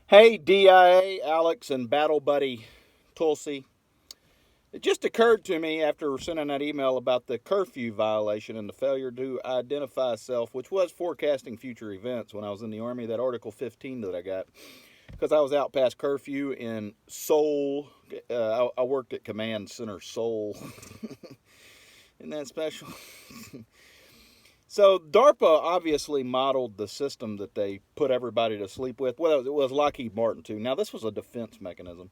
Hey, DIA, Alex, and Battle Buddy Tulsi. It just occurred to me after sending that email about the curfew violation and the failure to identify self, which was forecasting future events when I was in the Army, that Article 15 that I got. Because I was out past curfew in Seoul. I worked at Command Center Seoul. Isn't that special? So DARPA obviously modeled the system that they put everybody to sleep with. Well, it was Lockheed Martin too. Now this was a defense mechanism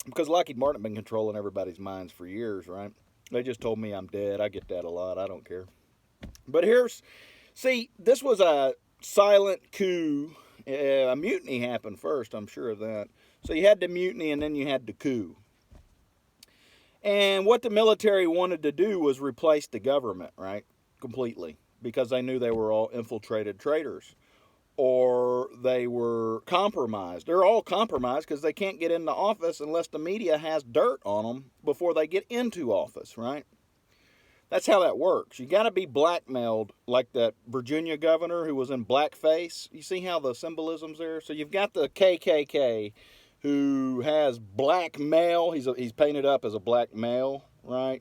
because Lockheed Martin had been controlling everybody's minds for years, right? They just told me I'm dead. I get that a lot. I don't care. But this was a silent coup. A mutiny happened first. I'm sure of that. So you had the mutiny and then you had the coup. And what the military wanted to do was replace the government, right? Completely, because they knew they were all infiltrated traitors or they were compromised. They're all compromised because they can't get into office unless the media has dirt on them before they get into office, right? That's how that works. You got to be blackmailed, like that Virginia governor who was in blackface. You see how the symbolism's there? So you've got the KKK who has black male. He's painted up as a black male, right?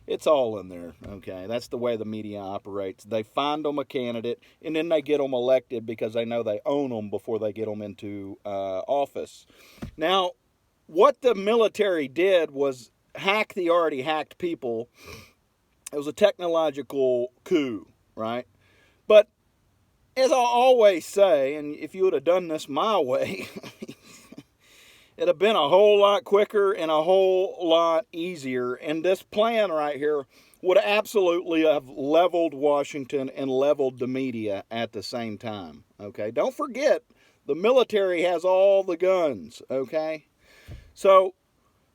It's all in there, okay? That's the way the media operates. They find them a candidate, and then they get them elected because they know they own them before they get them into office. Now, what the military did was hack the already hacked people. It was a technological coup, right? But as I always say, and if you would have done this my way, it'd have been a whole lot quicker and a whole lot easier. And this plan right here would absolutely have leveled Washington and leveled the media at the same time. Okay? Don't forget, the military has all the guns. Okay? So,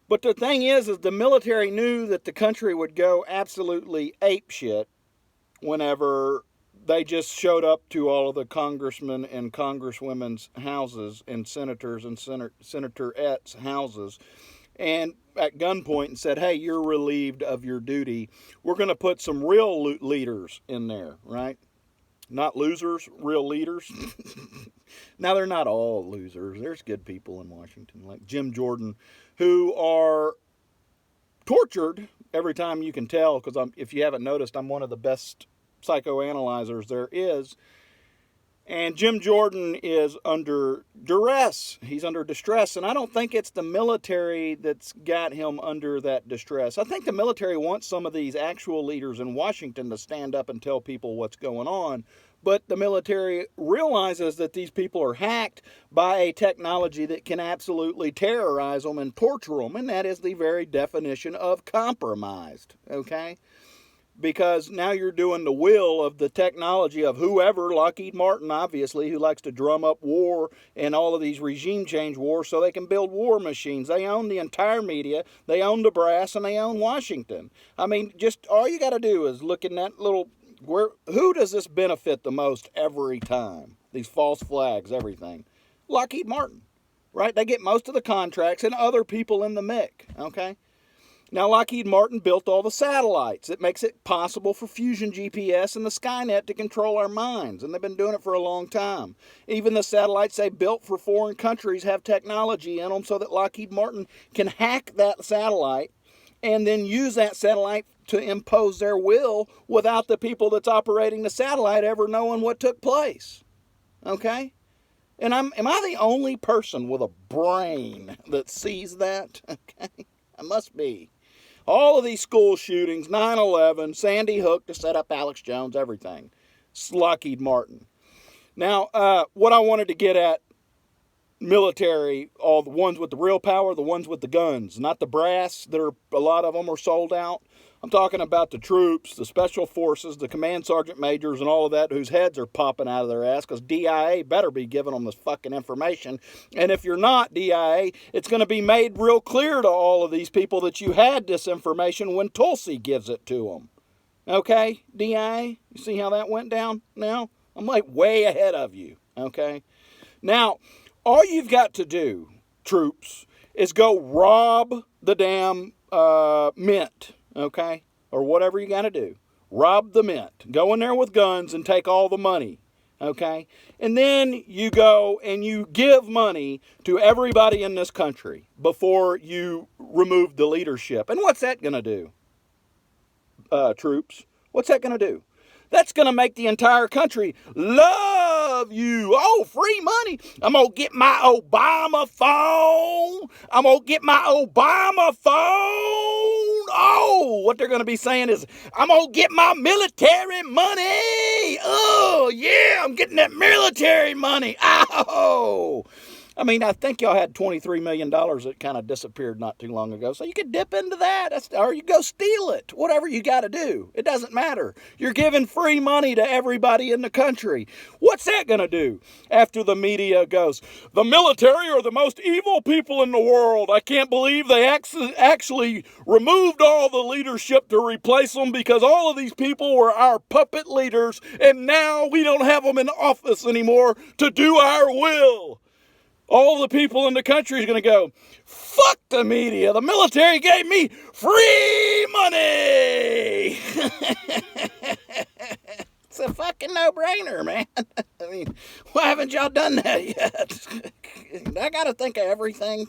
but the thing is the military knew that the country would go absolutely apeshit whenever they just showed up to all of the congressmen and congresswomen's houses and senators and senator-ettes' houses and at gunpoint and said, hey, you're relieved of your duty. We're going to put some real leaders in there, right? Not losers, real leaders. Now, they're not all losers. There's good people in Washington, like Jim Jordan, who are tortured every time you can tell, because if you haven't noticed, I'm one of the best psychoanalyzers there is. And Jim Jordan is under duress. He's under distress. And I don't think it's the military that's got him under that distress. I think the military wants some of these actual leaders in Washington to stand up and tell people what's going on. But the military realizes that these people are hacked by a technology that can absolutely terrorize them and torture them. And that is the very definition of compromised. Okay? Because now you're doing the will of the technology of whoever, Lockheed Martin, obviously, who likes to drum up war and all of these regime change wars so they can build war machines. They own the entire media, they own the brass, and they own Washington. I mean, just all you got to do is look in that little, who does this benefit the most every time? These false flags, everything. Lockheed Martin, right? They get most of the contracts and other people in the mix, okay? Now, Lockheed Martin built all the satellites. It makes it possible for Fusion GPS and the Skynet to control our minds, and they've been doing it for a long time. Even the satellites they built for foreign countries have technology in them so that Lockheed Martin can hack that satellite and then use that satellite to impose their will without the people that's operating the satellite ever knowing what took place. Okay? And am I the only person with a brain that sees that? Okay? I must be. All of these school shootings, 9/11, Sandy Hook to set up Alex Jones, everything. It's Lockheed Martin. Now, what I wanted to get at, military, all the ones with the real power, the ones with the guns, not the brass. A lot of them are sold out. I'm talking about the troops, the special forces, the command sergeant majors, and all of that, whose heads are popping out of their ass, because DIA better be giving them this fucking information. And if you're not DIA, it's going to be made real clear to all of these people that you had this information when Tulsi gives it to them. Okay, DIA? You see how that went down now? I'm like way ahead of you, okay? Now, all you've got to do, troops, is go rob the damn mint. Okay? Or whatever you got to do. Rob the mint. Go in there with guns and take all the money. Okay? And then you go and you give money to everybody in this country before you remove the leadership. And what's that going to do, troops? What's that going to do? That's going to make the entire country love you. Oh, free money. I'm going to get my Obama phone. I'm going to get my Obama phone. Oh, what they're going to be saying is, I'm going to get my military money. Oh, yeah, I'm getting that military money. Oh. I mean, I think y'all had $23 million that kind of disappeared not too long ago. So you could dip into that, or you go steal it. Whatever you got to do. It doesn't matter. You're giving free money to everybody in the country. What's that going to do? After the media goes, the military are the most evil people in the world. I can't believe they actually removed all the leadership to replace them because all of these people were our puppet leaders, and now we don't have them in office anymore to do our will. All the people in the country is going to go, fuck the media. The military gave me free money. It's a fucking no-brainer, man. I mean, why haven't y'all done that yet? I got to think of everything